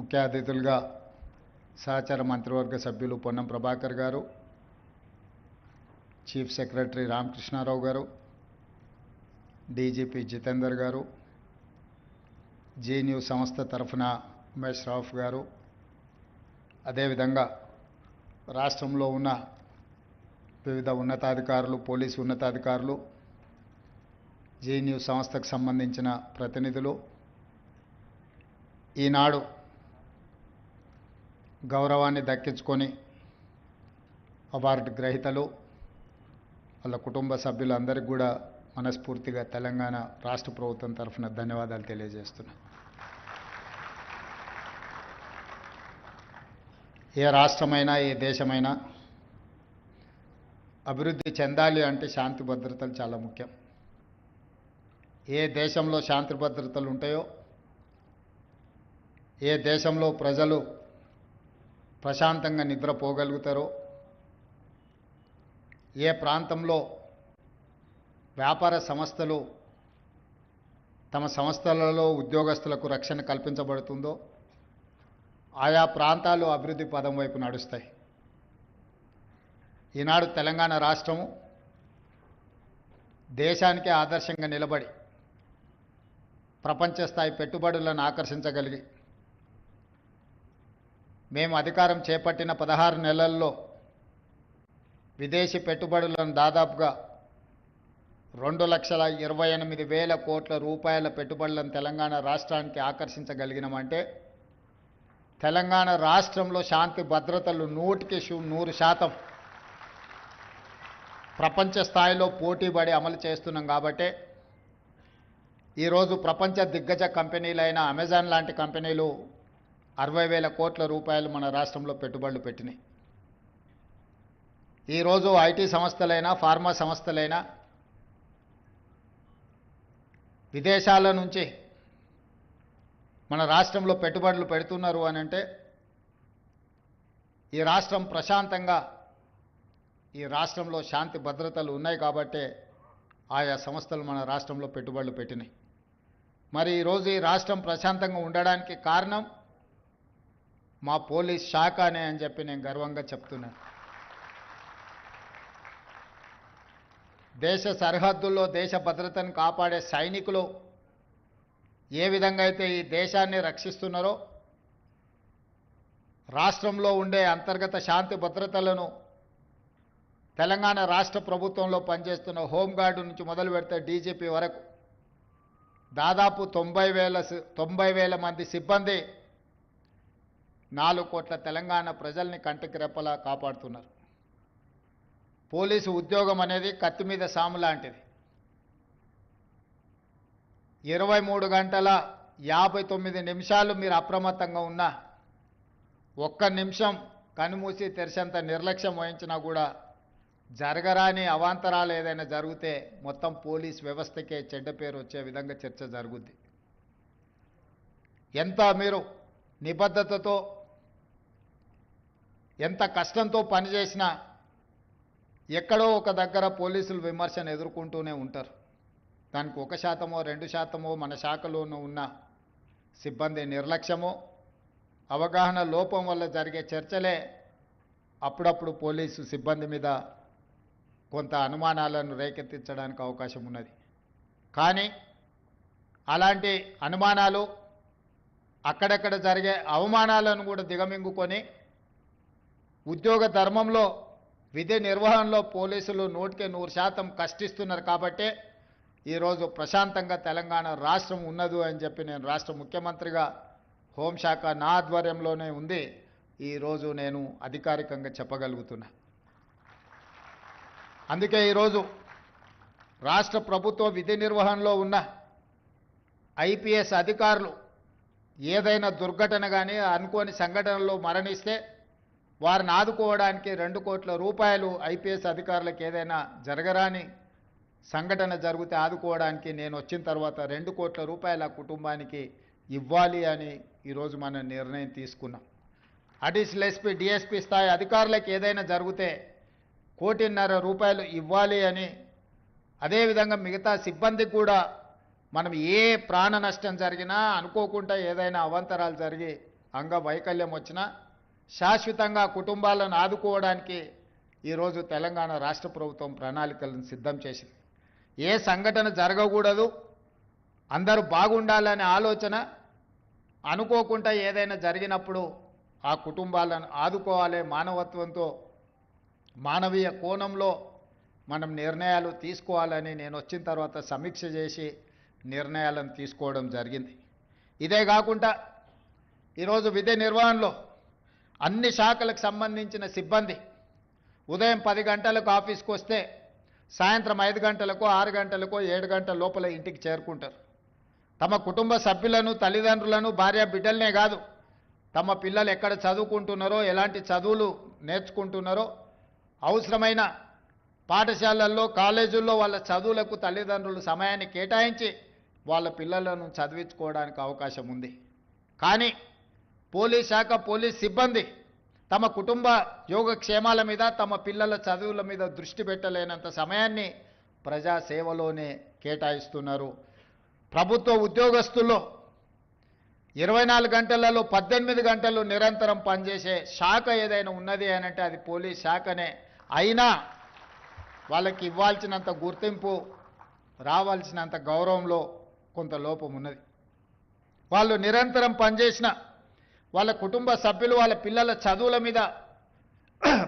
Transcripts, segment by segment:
ముఖ్య అతిథులుగా సహచర మంత్రివర్గ సభ్యులు పొన్నం ప్రభాకర్ గారు, చీఫ్ సెక్రటరీ రామకృష్ణారావు గారు, డీజీపీ జితేందర్ గారు, జీ న్యూస్ సంస్థ తరఫున ఉమేష్ రావు గారు, అదేవిధంగా రాష్ట్రంలో ఉన్న వివిధ ఉన్నతాధికారులు, పోలీసు ఉన్నతాధికారులు, జీ న్యూస్ సంస్థకు సంబంధించిన ప్రతినిధులు, ఈనాడు గౌరవాన్ని దక్కించుకొని అవార్డు గ్రహీతలు, వాళ్ళ కుటుంబ సభ్యులందరికీ కూడా మనస్ఫూర్తిగా తెలంగాణ రాష్ట్ర ప్రభుత్వం తరఫున ధన్యవాదాలు తెలియజేస్తున్నా. ఏ రాష్ట్రమైనా ఏ దేశమైనా అభివృద్ధి చెందాలి అంటే శాంతి భద్రతలు చాలా ముఖ్యం. ఏ దేశంలో శాంతి భద్రతలు ఉంటాయో, ఏ దేశంలో ప్రజలు ప్రశాంతంగా నిద్రపోగలుగుతారో, ఏ ప్రాంతంలో వ్యాపార సంస్థలు తమ సంస్థలలో ఉద్యోగస్తులకు రక్షణ కల్పించబడుతుందో ఆయా ప్రాంతాలు అభివృద్ధి పదం వైపు నడుస్తాయి. ఈనాడు తెలంగాణ రాష్ట్రము దేశానికే ఆదర్శంగా నిలబడి ప్రపంచ స్థాయి పెట్టుబడులను ఆకర్షించగలిగి, మేము అధికారం చేపట్టిన 16 నెలల్లో విదేశీ పెట్టుబడులను దాదాపుగా 2,28,000 కోట్ల రూపాయల పెట్టుబడులను తెలంగాణ రాష్ట్రానికి ఆకర్షించగలిగినామంటే తెలంగాణ రాష్ట్రంలో శాంతి భద్రతలు 100% ప్రపంచ స్థాయిలో పోటీపడి అమలు చేస్తున్నాం. కాబట్టి ఈరోజు ప్రపంచ దిగ్గజ కంపెనీలైన అమెజాన్ లాంటి కంపెనీలు 60,000 కోట్ల రూపాయలు మన రాష్ట్రంలో పెట్టుబడులు పెట్టినాయి. ఈరోజు ఐటీ సంస్థలైనా ఫార్మా సంస్థలైనా విదేశాల నుంచి మన రాష్ట్రంలో పెట్టుబడులు పెడుతున్నారు అని అంటే ఈ రాష్ట్రం ప్రశాంతంగా, ఈ రాష్ట్రంలో శాంతి భద్రతలు ఉన్నాయి కాబట్టే ఆయా సంస్థలు మన రాష్ట్రంలో పెట్టుబడులు పెట్టినాయి. మరి ఈరోజు ఈ రాష్ట్రం ప్రశాంతంగా ఉండడానికి కారణం మా పోలీస్ శాఖనే అని చెప్పి నేను గర్వంగా చెప్తున్నాను. దేశ సరిహద్దుల్లో దేశ భద్రతను కాపాడే సైనికులు ఏ విధంగా అయితే ఈ దేశాన్ని రక్షిస్తున్నారో, రాష్ట్రంలో ఉండే అంతర్గత శాంతి భద్రతలను తెలంగాణ రాష్ట్ర ప్రభుత్వంలో పనిచేస్తున్న హోంగార్డు నుంచి మొదలు పెడితే డీజీపీ వరకు దాదాపు 90,000 మంది సిబ్బంది 4 కోట్ల తెలంగాణ ప్రజల్ని కంటికి రెప్పలా కాపాడుతున్నారు. పోలీసు ఉద్యోగం అనేది కత్తి మీద సాము లాంటిది. 23 గంటల 59 నిమిషాలు మీరు అప్రమత్తంగా ఉన్నా, ఒక్క నిమిషం కనుమూసి తెరిచేంత నిర్లక్ష్యం వహించినా కూడా జరగరాని అవాంతరాలు ఏదైనా జరిగితే మొత్తం పోలీస్ వ్యవస్థకే చెడ్డ పేరు వచ్చే విధంగా చర్చ జరుగుద్ది. ఎంత మీరు నిబద్ధతతో, ఎంత కష్టంతో పనిచేసినా ఎక్కడో ఒక దగ్గర పోలీసులు విమర్శను ఎదుర్కొంటూనే ఉంటారు. దానికి 1%, 2% మన శాఖలోనూ ఉన్న సిబ్బంది నిర్లక్ష్యమో, అవగాహన లోపం వల్ల జరిగే చర్చలే అప్పుడప్పుడు పోలీసు సిబ్బంది మీద కొంత అనుమానాలను రేకెత్తించడానికి అవకాశం ఉన్నది. కానీ అలాంటి అనుమానాలు, అక్కడక్కడ జరిగే అవమానాలను కూడా దిగమింగుకొని ఉద్యోగ ధర్మంలో, విధి నిర్వహణలో పోలీసులు 100% కష్టిస్తున్నారు. కాబట్టే ఈరోజు ప్రశాంతంగా తెలంగాణ రాష్ట్రం ఉన్నది అని చెప్పి నేను రాష్ట్ర ముఖ్యమంత్రిగా హోంశాఖ నా ఆధ్వర్యంలోనే ఉంది ఈరోజు నేను అధికారికంగా చెప్పగలుగుతున్నా. అందుకే ఈరోజు రాష్ట్ర ప్రభుత్వ విధి నిర్వహణలో ఉన్న ఐపీఎస్ అధికారులు ఏదైనా దుర్ఘటన కానీ అనుకోని సంఘటనలో మరణిస్తే వారిని ఆదుకోవడానికి 2 కోట్ల రూపాయలు ఐపీఎస్ అధికారులకు ఏదైనా జరగరాని సంఘటన జరిగితే ఆదుకోవడానికి నేను వచ్చిన తర్వాత 2 కోట్ల రూపాయల కుటుంబానికి ఇవ్వాలి అని ఈరోజు మనం నిర్ణయం తీసుకున్నాం. అడిషనల్ ఎస్పీ, డిఎస్పీ స్థాయి అధికారులకు ఏదైనా జరిగితే 1.5 కోటి ఇవ్వాలి అని, అదేవిధంగా మిగతా సిబ్బందికి కూడా మనం ఏ ప్రాణ నష్టం జరిగినా, అనుకోకుండా ఏదైనా అవాంతరాలు జరిగి అంగవైకల్యం వచ్చినా శాశ్వతంగా కుటుంబాలను ఆదుకోవడానికి ఈరోజు తెలంగాణ రాష్ట్ర ప్రభుత్వం ప్రణాళికలను సిద్ధం చేసింది. ఏ సంఘటన జరగకూడదు, అందరూ బాగుండాలనే ఆలోచన, అనుకోకుండా ఏదైనా జరిగినప్పుడు ఆ కుటుంబాలను ఆదుకోవాలి, మానవత్వంతో మానవీయ కోణంలో మనం నిర్ణయాలు తీసుకోవాలని నేను వచ్చిన తర్వాత సమీక్ష చేసి నిర్ణయాలను తీసుకోవడం జరిగింది. ఇదే కాకుండా ఈరోజు విధి నిర్వహణలో అన్ని శాఖలకు సంబంధించిన సిబ్బంది ఉదయం 10 గంటలకు ఆఫీస్కి వస్తే సాయంత్రం 5 గంటలకు 6 గంటలకు 7 గంటల లోపల ఇంటికి చేరుకుంటారు. తమ కుటుంబ సభ్యులను, తల్లిదండ్రులను, భార్య బిడ్డలనే కాదు, తమ పిల్లలు ఎక్కడ చదువుకుంటున్నారో, ఎలాంటి చదువులు నేర్చుకుంటున్నారో, అవసరమైన పాఠశాలల్లో, కాలేజీల్లో వాళ్ళ చదువులకు తల్లిదండ్రులు సమయాన్ని కేటాయించి వాళ్ళ పిల్లలను చదివించుకోవడానికి అవకాశం ఉంది. కానీ పోలీస్ శాఖ, పోలీస్ సిబ్బంది తమ కుటుంబ యోగక్షేమాల మీద, తమ పిల్లల చదువుల మీద దృష్టి పెట్టలేనంత సమయాన్ని ప్రజాసేవలోనే కేటాయిస్తున్నారు. ప్రభుత్వ ఉద్యోగస్తుల్లో 24 గంటలలో 18 గంటలు నిరంతరం పనిచేసే శాఖ ఏదైనా ఉన్నది అనంటే అది పోలీస్ శాఖనే. అయినా వాళ్ళకి ఇవ్వాల్సినంత గుర్తింపు, రావాల్సినంత గౌరవంలో కొంత లోపం ఉన్నది. వాళ్ళు నిరంతరం పనిచేసిన వాళ్ళ కుటుంబ సభ్యులు, వాళ్ళ పిల్లల చదువుల మీద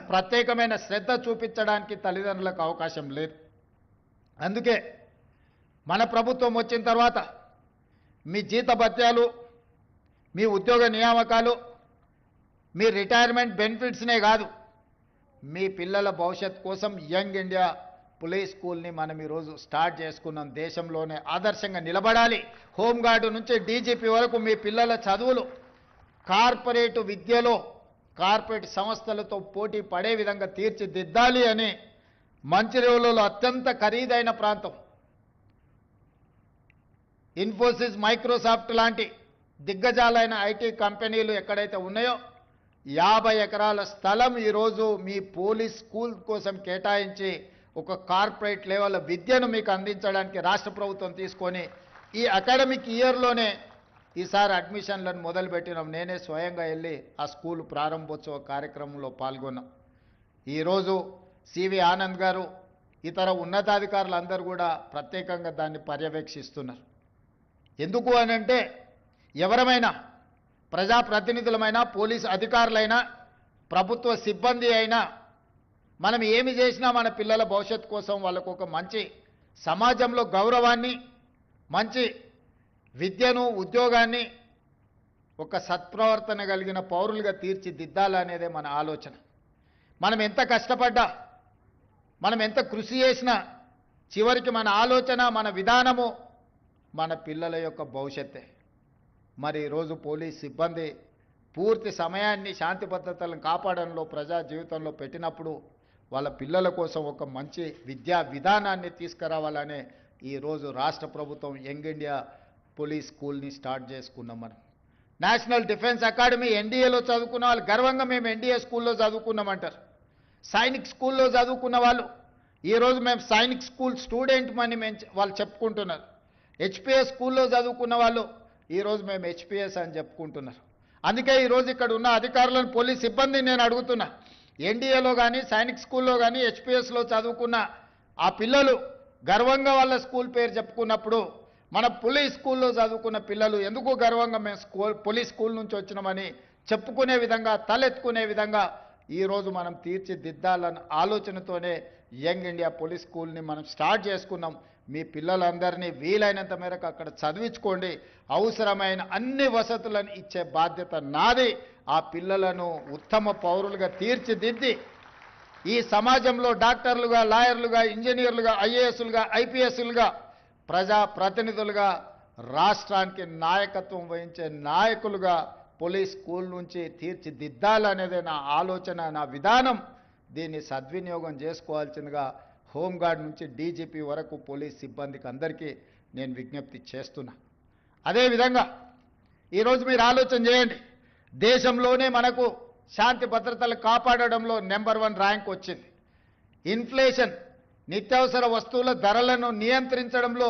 ప్రత్యేకమైన శ్రద్ధ చూపించడానికి తల్లిదండ్రులకు అవకాశం లేదు. అందుకే మన ప్రభుత్వం వచ్చిన తర్వాత మీ జీతభత్యాలు, మీ ఉద్యోగ నియామకాలు, మీ రిటైర్మెంట్ బెనిఫిట్స్నే కాదు, మీ పిల్లల భవిష్యత్ కోసం యంగ్ ఇండియా పోలీస్ స్కూల్ని మనం ఈరోజు స్టార్ట్ చేసుకున్నాం. దేశంలోనే ఆదర్శంగా నిలబడాలి. హోంగార్డు నుంచి డీజీపీ వరకు మీ పిల్లల చదువులు కార్పొరేట్ విద్యలో, కార్పొరేట్ సంస్థలతో పోటీ పడే విధంగా తీర్చిదిద్దాలి అని మంచిర్యాలలో అత్యంత ఖరీదైన ప్రాంతం, ఇన్ఫోసిస్, మైక్రోసాఫ్ట్ లాంటి దిగ్గజాలైన ఐటీ కంపెనీలు ఎక్కడైతే ఉన్నాయో 50 ఎకరాల స్థలం ఈరోజు మీ పోలీస్ స్కూల్ కోసం కేటాయించి ఒక కార్పొరేట్ లెవెల్ విద్యను మీకు అందించడానికి రాష్ట్ర ప్రభుత్వం తీసుకొని ఈ అకాడమిక్ ఇయర్లోనే ఈసారి అడ్మిషన్లను మొదలుపెట్టినాం. నేనే స్వయంగా వెళ్ళి ఆ స్కూల్ ప్రారంభోత్సవ కార్యక్రమంలో పాల్గొన్నాం. ఈరోజు సివి ఆనంద్ గారు, ఇతర ఉన్నతాధికారులు అందరూ కూడా ప్రత్యేకంగా దాన్ని పర్యవేక్షిస్తున్నారు. ఎందుకు అనంటే ఎవరమైనా, ప్రజాప్రతినిధులమైనా, పోలీసు అధికారులైనా, ప్రభుత్వ సిబ్బంది అయినా, మనం ఏమి చేసినా మన పిల్లల భవిష్యత్తు కోసం వాళ్ళకు ఒక మంచి సమాజంలో గౌరవాన్ని, మంచి విద్యను, ఉద్యోగాన్ని, ఒక సత్ప్రవర్తన కలిగిన పౌరులుగా తీర్చిదిద్దాలనేదే మన ఆలోచన. మనం ఎంత కష్టపడ్డా, మనం ఎంత కృషి చేసినా చివరికి మన ఆలోచన, మన విధానము మన పిల్లల యొక్క భవిష్యత్తే. మరి ఈరోజు పోలీస్ సిబ్బంది పూర్తి సమయాన్ని శాంతి భద్రతలను కాపాడంలో, ప్రజా జీవితంలో పెట్టినప్పుడు వాళ్ళ పిల్లల కోసం ఒక మంచి విద్యా విధానాన్ని తీసుకురావాలనే ఈరోజు రాష్ట్ర ప్రభుత్వం యంగ్ ఇండియా పోలీస్ స్కూల్ని స్టార్ట్ చేసుకున్నాం. మనం నేషనల్ డిఫెన్స్ అకాడమీ ఎన్డీఏలో చదువుకున్న వాళ్ళు గర్వంగా మేము ఎన్డీఏ స్కూల్లో చదువుకున్నామంటారు. సైనిక్ స్కూల్లో చదువుకున్న వాళ్ళు ఈరోజు మేము సైనిక్ స్కూల్ స్టూడెంట్ అని వాళ్ళు చెప్పుకుంటున్నారు. హెచ్పిఎస్ స్కూల్లో చదువుకున్న వాళ్ళు ఈరోజు మేము హెచ్పిఎస్ అని చెప్పుకుంటున్నారు. అందుకే ఈరోజు ఇక్కడ ఉన్న అధికారులను, పోలీస్ సిబ్బందిని నేను అడుగుతున్నా, ఎన్డీఏలో కానీ, సైనిక్ స్కూల్లో కానీ, హెచ్పిఎస్లో చదువుకున్న ఆ పిల్లలు గర్వంగా వాళ్ళ స్కూల్ పేరు చెప్పుకున్నప్పుడు మన పోలీస్ స్కూల్లో చదువుకున్న పిల్లలు ఎందుకు గర్వంగా మేము పోలీస్ స్కూల్ నుంచి వచ్చినామని చెప్పుకునే విధంగా, తలెత్తుకునే విధంగా ఈరోజు మనం తీర్చిదిద్దాలన్న ఆలోచనతోనే యంగ్ ఇండియా పోలీస్ స్కూల్ని మనం స్టార్ట్ చేసుకున్నాం. మీ పిల్లలందరినీ వీలైనంత మేరకు అక్కడ చదివించుకోండి. అవసరమైన అన్ని వసతులను ఇచ్చే బాధ్యత నాది. ఆ పిల్లలను ఉత్తమ పౌరులుగా తీర్చిదిద్ది ఈ సమాజంలో డాక్టర్లుగా, లాయర్లుగా, ఇంజనీర్లుగా, ఐఏఎస్లుగా, ఐపీఎస్లుగా, ప్రజాప్రతినిధులుగా, రాష్ట్రానికి నాయకత్వం వహించే నాయకులుగా పోలీస్ స్కూల్ నుంచి తీర్చిదిద్దాలనేదే నా ఆలోచన, నా విధానం. దీన్ని సద్వినియోగం చేసుకోవాల్సిందిగా హోంగార్డ్ నుంచి డీజీపీ వరకు పోలీస్ సిబ్బందికి అందరికీ నేను విజ్ఞప్తి చేస్తున్నా. అదేవిధంగా ఈరోజు మీరు ఆలోచన చేయండి, దేశంలోనే మనకు శాంతి భద్రతలు కాపాడడంలో నెంబర్ 1 ర్యాంక్ వచ్చింది. ఇన్ఫ్లేషన్, నిత్యావసర వస్తువుల ధరలను నియంత్రించడంలో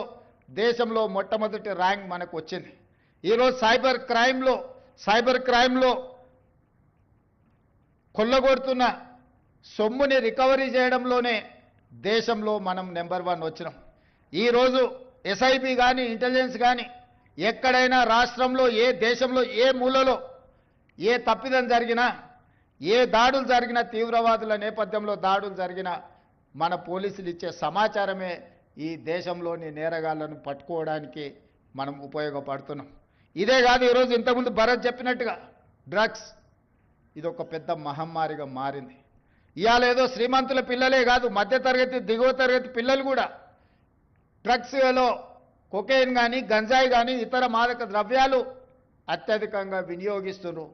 దేశంలో మొట్టమొదటి ర్యాంక్ మనకు వచ్చింది. ఈరోజు సైబర్ క్రైమ్లో సైబర్ క్రైమ్లో కొల్లగొడుతున్న సొమ్ముని రికవరీ చేయడంలోనే దేశంలో మనం నెంబర్ 1 వచ్చినాం. ఈరోజు ఎస్ఐబి కానీ ఇంటెలిజెన్స్ కానీ ఎక్కడైనా రాష్ట్రంలో ఏ దేశంలో ఏ మూలలో ఏ తప్పిదం జరిగినా ఏ దాడులు జరిగినా తీవ్రవాదుల నేపథ్యంలో దాడులు జరిగినా మన పోలీసులు ఇచ్చే సమాచారమే ఈ దేశంలోని నేరగాళ్లను పట్టుకోవడానికి మనం ఉపయోగపడుతున్నాం. ఇదే కాదు, ఈరోజు ఇంతకుముందు భరత్ చెప్పినట్టుగా డ్రగ్స్ ఇది ఒక పెద్ద మహమ్మారిగా మారింది. ఇవాళ ఏదో శ్రీమంతుల పిల్లలే కాదు, మధ్యతరగతి దిగువ తరగతి పిల్లలు కూడా డ్రగ్స్లో కొకైన్ కానీ గంజాయి కానీ ఇతర మాదక ద్రవ్యాలు అత్యధికంగా వినియోగిస్తున్నారు.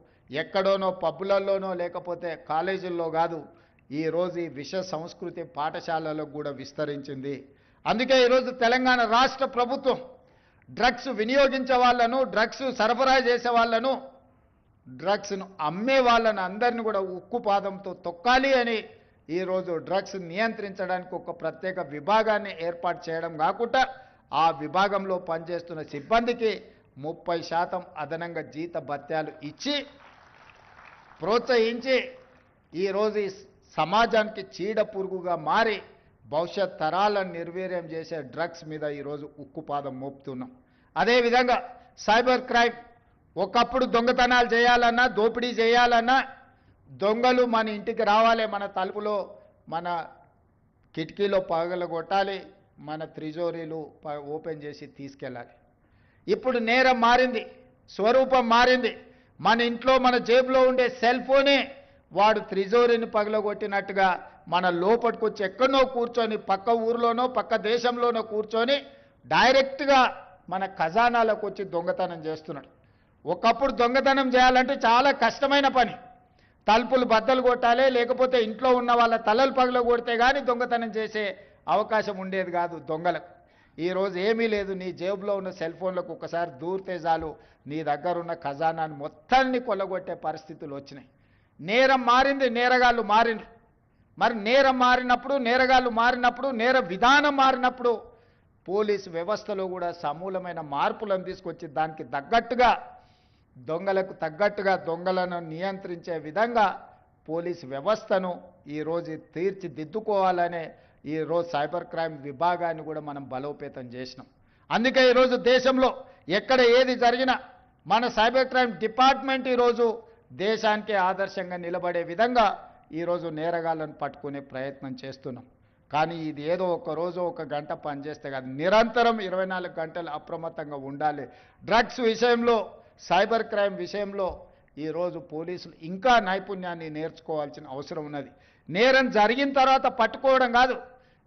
ఎక్కడోనో పబ్బులలోనో లేకపోతే కాలేజీల్లో కాదు, ఈరోజు ఈ విష సంస్కృతి పాఠశాలలకు కూడా విస్తరించింది. అందుకే ఈరోజు తెలంగాణ రాష్ట్ర ప్రభుత్వం డ్రగ్స్ వినియోగించే వాళ్ళను, డ్రగ్స్ సరఫరా చేసే వాళ్ళను, డ్రగ్స్ను అమ్మే వాళ్ళని అందరిని కూడా ఉక్కుపాదంతో తొక్కాలి అని ఈరోజు డ్రగ్స్ నియంత్రించడానికి ఒక ప్రత్యేక విభాగాన్ని ఏర్పాటు చేయడం కాకుండా ఆ విభాగంలో పనిచేస్తున్న సిబ్బందికి 30% అదనంగా జీత భత్యాలు ఇచ్చి ప్రోత్సహించి ఈరోజు ఈ సమాజానికి చీడ పురుగుగా మారి భవిష్యత్ తరాలను నిర్వీర్యం చేసే డ్రగ్స్ మీద ఈరోజు ఉక్కుపాదం మోపుతున్నాం. అదేవిధంగా సైబర్ క్రైమ్, ఒకప్పుడు దొంగతనాలు చేయాలన్నా దోపిడీ చేయాలన్నా దొంగలు మన ఇంటికి రావాలి, మన తలుపులో మన కిటికీలో పగలగొట్టాలి, మన త్రిజోరీలు ఓపెన్ చేసి తీసుకెళ్ళాలి. ఇప్పుడు నేరం మారింది, స్వరూపం మారింది. మన ఇంట్లో మన జేబులో ఉండే సెల్ ఫోనే వాడు త్రిజోరీని పగలగొట్టినట్టుగా మన లోపలికి వచ్చి ఎక్కడో కూర్చొని పక్క ఊర్లోనో పక్క దేశంలోనో కూర్చొని డైరెక్ట్గా మన ఖజానాలకు వచ్చి దొంగతనం చేస్తున్నాడు. ఒకప్పుడు దొంగతనం చేయాలంటే చాలా కష్టమైన పని. తలుపులు బద్దలు కొట్టాలి, లేకపోతే ఇంట్లో ఉన్న వాళ్ళ తలలు పగల కొడితే కానీ దొంగతనం చేసే అవకాశం ఉండేది కాదు దొంగలకు. ఈరోజు ఏమీ లేదు, నీ జేబులో ఉన్న సెల్ ఫోన్లకు ఒకసారి దూరితే చాలు నీ దగ్గర ఉన్న ఖజానాన్ని మొత్తాన్ని కొల్లగొట్టే పరిస్థితులు వచ్చినాయి. నేరం మారింది, నేరగాళ్ళు మారిండ్రు. మరి నేరం మారినప్పుడు, నేరగాళ్ళు మారినప్పుడు, నేర విధానం మారినప్పుడు పోలీసు వ్యవస్థలో కూడా సమూలమైన మార్పులను తీసుకొచ్చి దానికి తగ్గట్టుగా దొంగలకు తగ్గట్టుగా దొంగలను నియంత్రించే విధంగా పోలీసు వ్యవస్థను ఈరోజు తీర్చిదిద్దుకోవాలనే ఈరోజు సైబర్ క్రైమ్ విభాగాన్ని కూడా మనం బలోపేతం చేసినాం. అందుకే ఈరోజు దేశంలో ఎక్కడ ఏది జరిగినా మన సైబర్ క్రైమ్ డిపార్ట్మెంట్ ఈరోజు దేశానికి ఆదర్శంగా నిలబడే విధంగా ఈరోజు నేరగాళ్లను పట్టుకునే ప్రయత్నం చేస్తున్నాం. కానీ ఇది ఏదో ఒక రోజు ఒక గంట పనిచేస్తే కాదు, నిరంతరం 24 గంటలు అప్రమత్తంగా ఉండాలి. డ్రగ్స్ విషయంలో, సైబర్ క్రైమ్ విషయంలో ఈరోజు పోలీసులు ఇంకా నైపుణ్యాన్ని నేర్చుకోవాల్సిన అవసరం ఉన్నది. నేరం జరిగిన తర్వాత పట్టుకోవడం కాదు,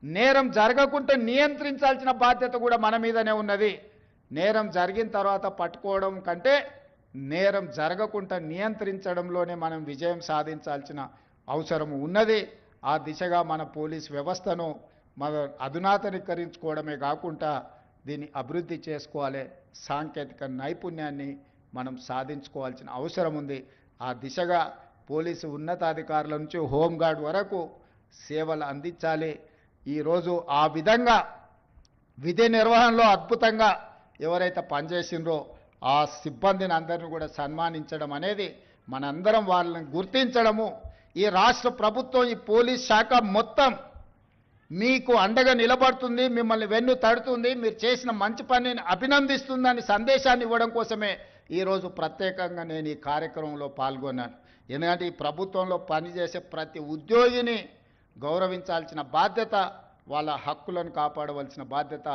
నేరం జరగకుండా నియంత్రించాల్సిన బాధ్యత కూడా మన మీదనే ఉన్నది. నేరం జరిగిన తర్వాత పట్టుకోవడం కంటే నేరం జరగకుండా నియంత్రించడంలోనే మనం విజయం సాధించాల్సిన అవసరం ఉన్నది. ఆ దిశగా మన పోలీస్ వ్యవస్థను మన అధునాతనీకరించుకోవడమే కాకుండా దీన్ని అభివృద్ధి చేసుకోవాలి. సాంకేతిక నైపుణ్యాన్ని మనం సాధించుకోవాల్సిన అవసరం ఉంది. ఆ దిశగా పోలీసు ఉన్నతాధికారుల నుంచి హోంగార్డ్ వరకు సేవలు అందించాలి. ఈరోజు ఆ విధంగా విధి నిర్వహణలో అద్భుతంగా ఎవరైతే పనిచేసిండ్రో ఆ సిబ్బందిని అందరిని కూడా సన్మానించడం అనేది, మనందరం వాళ్ళని గుర్తించడము, ఈ రాష్ట్ర ప్రభుత్వం ఈ పోలీస్ శాఖ మొత్తం మీకు అండగా నిలబడుతుంది, మిమ్మల్ని వెన్ను తడుతుంది, మీరు చేసిన మంచి పనిని అభినందిస్తుందని సందేశాన్ని ఇవ్వడం కోసమే ఈరోజు ప్రత్యేకంగా నేను ఈ కార్యక్రమంలో పాల్గొన్నాను. ఎందుకంటే ఈ ప్రభుత్వంలో పనిచేసే ప్రతి ఉద్యోగిని గౌరవించాల్సిన బాధ్యత, వాళ్ళ హక్కులను కాపాడవలసిన బాధ్యత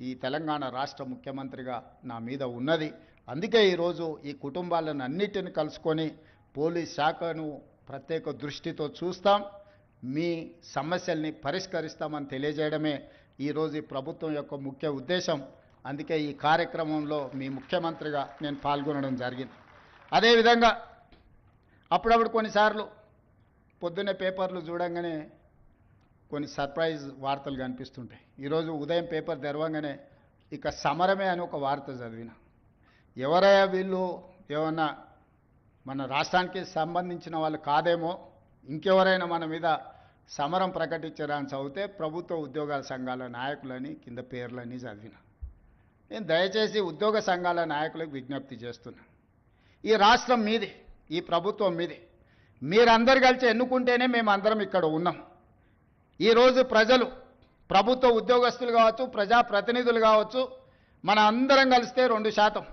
ఈ తెలంగాణ రాష్ట్ర ముఖ్యమంత్రిగా నా మీద ఉన్నది. అందుకే ఈరోజు ఈ కుటుంబాలను అన్నిటిని కలుసుకొని పోలీస్ శాఖను ప్రత్యేక దృష్టితో చూస్తాం, మీ సమస్యల్ని పరిష్కరిస్తామని తెలియజేయడమే ఈరోజు ఈ ప్రభుత్వం యొక్క ముఖ్య ఉద్దేశం. అందుకే ఈ కార్యక్రమంలో మీ ముఖ్యమంత్రిగా నేను పాల్గొనడం జరిగింది. అదేవిధంగా అప్పుడప్పుడు కొన్నిసార్లు పొద్దున్నే పేపర్లు చూడంగానే కొన్ని సర్ప్రైజ్ వార్తలు కనిపిస్తుంటాయి. ఈరోజు ఉదయం పేపర్ తెరవంగానే ఇక సమరమే అని ఒక వార్త చదివిన. ఎవరయ్యా వీళ్ళు, ఏమన్నా మన రాష్ట్రానికి సంబంధించిన వాళ్ళు కాదేమో, ఇంకెవరైనా మన మీద సమరం ప్రకటించారని చదివితే ప్రభుత్వ ఉద్యోగాల సంఘాల నాయకులని కింద పేర్లని చదివిన. నేను దయచేసి ఉద్యోగ సంఘాల నాయకులకు విజ్ఞప్తి చేస్తున్నా, ఈ రాష్ట్రం మీది, ఈ ప్రభుత్వం మీది. మీరందరు కలిసి ఎన్నుకుంటేనే మేము అందరం ఇక్కడ ఉన్నాం. ఈరోజు ప్రజలు, ప్రభుత్వ ఉద్యోగస్తులు కావచ్చు, ప్రజాప్రతినిధులు కావచ్చు, మన అందరం కలిస్తే 2%.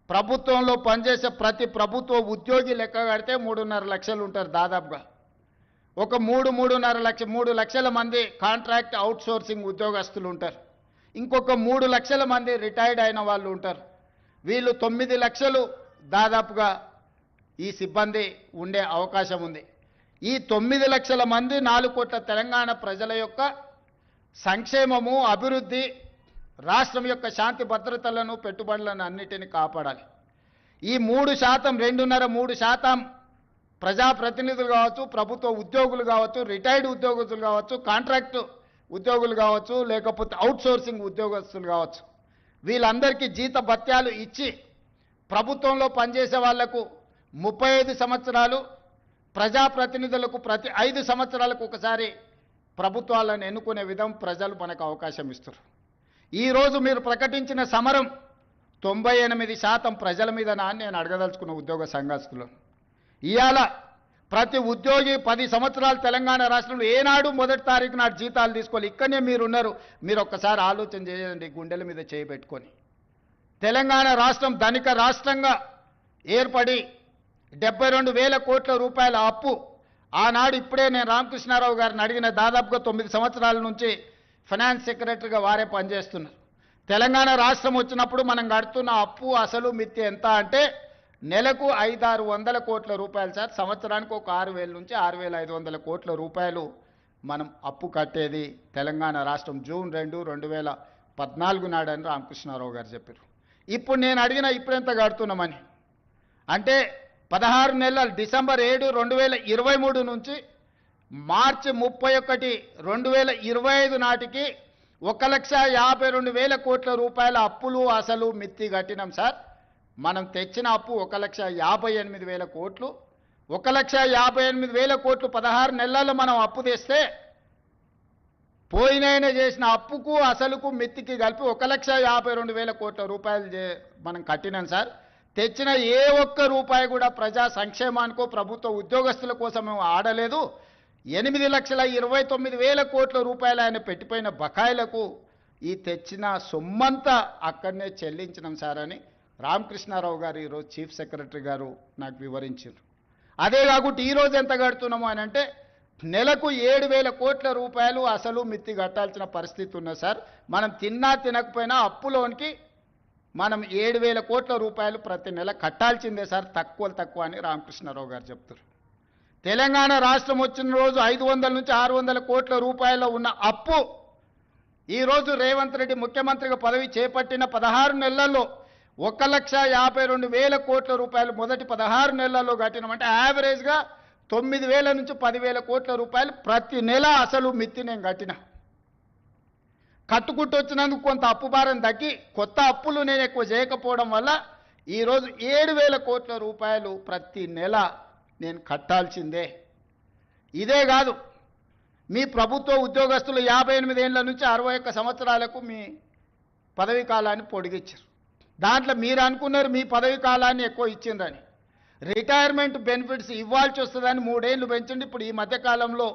ప్రభుత్వంలో పనిచేసే ప్రతి ప్రభుత్వ ఉద్యోగి లెక్క కడితే 3.5 లక్షలు ఉంటారు దాదాపుగా. ఒక 3 లక్షల మంది కాంట్రాక్ట్ అవుట్సోర్సింగ్ ఉద్యోగస్తులు ఉంటారు. ఇంకొక 3 లక్షల మంది రిటైర్డ్ అయిన వాళ్ళు ఉంటారు. వీళ్ళు 9 లక్షలు దాదాపుగా ఈ సిబ్బంది ఉండే అవకాశం ఉంది. ఈ 9 లక్షల మంది 4 కోట్ల తెలంగాణ ప్రజల యొక్క సంక్షేమము, అభివృద్ధి, రాష్ట్రం యొక్క శాంతి భద్రతలను, పెట్టుబడులను అన్నిటిని కాపాడాలి. ఈ 3%, 2.5-3% ప్రజాప్రతినిధులు కావచ్చు, ప్రభుత్వ ఉద్యోగులు కావచ్చు, రిటైర్డ్ ఉద్యోగస్తులు కావచ్చు, కాంట్రాక్ట్ ఉద్యోగులు కావచ్చు, లేకపోతే అవుట్సోర్సింగ్ ఉద్యోగస్తులు కావచ్చు, వీళ్ళందరికీ జీత భత్యాలు ఇచ్చి ప్రభుత్వంలో పనిచేసే వాళ్లకు 35 సంవత్సరాలు, ప్రజాప్రతినిధులకు ప్రతి 5 సంవత్సరాలకు ఒకసారి ప్రభుత్వాలను ఎన్నుకునే విధం ప్రజలు మనకు అవకాశం ఇస్తారు. ఈరోజు మీరు ప్రకటించిన సమరం 98% ప్రజల మీద నేను అడగదలుచుకున్న ఉద్యోగ సంఘస్థులు. ఇవాళ ప్రతి ఉద్యోగి 10 సంవత్సరాలు తెలంగాణ రాష్ట్రంలో ఏనాడు 1వ తారీఖు నాడు జీతాలు తీసుకోవాలి. ఇక్కడనే మీరున్నారు. మీరు ఒక్కసారి ఆలోచన చేయండి, గుండెల మీద చేయబెట్టుకొని. తెలంగాణ రాష్ట్రం ధనిక రాష్ట్రంగా ఏర్పడి 72,000 కోట్ల రూపాయల అప్పు ఆనాడు, ఇప్పుడే నేను రామకృష్ణారావు గారిని అడిగిన, దాదాపుగా 9 సంవత్సరాల నుంచి ఫైనాన్స్ సెక్రటరీగా వారే పనిచేస్తున్నారు. తెలంగాణ రాష్ట్రం వచ్చినప్పుడు మనం కడుతున్న అప్పు అసలు మిత్తి ఎంత అంటే నెలకు 500-600 కోట్ల రూపాయలు సార్. సంవత్సరానికి ఒక 6,000 నుంచి 6,500 కోట్ల రూపాయలు మనం అప్పు కట్టేది తెలంగాణ రాష్ట్రం జూన్ 2, 2014 నాడని రామకృష్ణారావు గారు చెప్పారు. ఇప్పుడు నేను అడిగిన ఇప్పుడెంత కడుతున్నామని అంటే 16 నెలలు, డిసెంబర్ 7, 2023 నుంచి మార్చి 31, 2025 నాటికి 1,52,000 కోట్ల రూపాయల అప్పులు అసలు మిత్తి కట్టినాం సార్. మనం తెచ్చిన అప్పు 1,58,000 కోట్లు. 1,58,000 కోట్లు 16 నెలల్లో మనం అప్పు తెస్తే పోయినైనా చేసిన అప్పుకు అసలుకు మిత్తికి కలిపి 1,52,000 కోట్ల రూపాయలు మనం కట్టినాం సార్. తెచ్చిన ఏ ఒక్క రూపాయి కూడా ప్రజా సంక్షేమానికో, ప్రభుత్వ ఉద్యోగస్తుల కోసం మేము ఆడలేదు. 8,29,000 కోట్ల రూపాయలు ఆయన పెట్టిపోయిన బకాయిలకు ఈ తెచ్చిన సొమ్మంతా అక్కడనే చెల్లించినాం సార్ అని రామకృష్ణారావు గారు ఈరోజు చీఫ్ సెక్రటరీ గారు నాకు వివరించారు. అదే కాకుండా ఈరోజు ఎంత కడుతున్నాము అని అంటే నెలకు 7,000 కోట్ల రూపాయలు అసలు మిత్తి కట్టాల్సిన పరిస్థితి ఉన్నది సార్. మనం తిన్నా తినకపోయినా అప్పులోనికి మనం 7,000 కోట్ల రూపాయలు ప్రతి నెల కట్టాల్సిందే సార్, తక్కువ అని రామకృష్ణారావు గారు చెప్తారు. తెలంగాణ రాష్ట్రం వచ్చిన రోజు 500 నుంచి 600 కోట్ల రూపాయలు ఉన్న అప్పు ఈరోజు రేవంత్ రెడ్డి ముఖ్యమంత్రిగా పదవి చేపట్టిన 16 నెలల్లో 1,52,000 కోట్ల రూపాయలు మొదటి 16 నెలల్లో కట్టినామంటే యావరేజ్గా 9,000 నుంచి 10,000 కోట్ల రూపాయలు ప్రతి నెల అసలు మిత్తి నేను కట్టిన. కట్టుకుంటూ వచ్చినందుకు కొంత అప్పు భారం తగ్గి కొత్త అప్పులు నేను ఎక్కువ చేయకపోవడం వల్ల ఈరోజు 7,000 కోట్ల రూపాయలు ప్రతి నెల నేను కట్టాల్సిందే. ఇదే కాదు, మీ ప్రభుత్వ ఉద్యోగస్తులు 58 ఏళ్ల నుంచి 61 సంవత్సరాలకు మీ పదవీ కాలాన్ని పొడిగించారు. దాంట్లో మీరు అనుకున్నారు మీ పదవీ కాలాన్ని ఎక్కువ ఇచ్చిందని. రిటైర్మెంట్ బెనిఫిట్స్ ఇవ్వాల్సి వస్తుందని 3 ఏళ్ళు పెంచండి. ఇప్పుడు ఈ మధ్యకాలంలో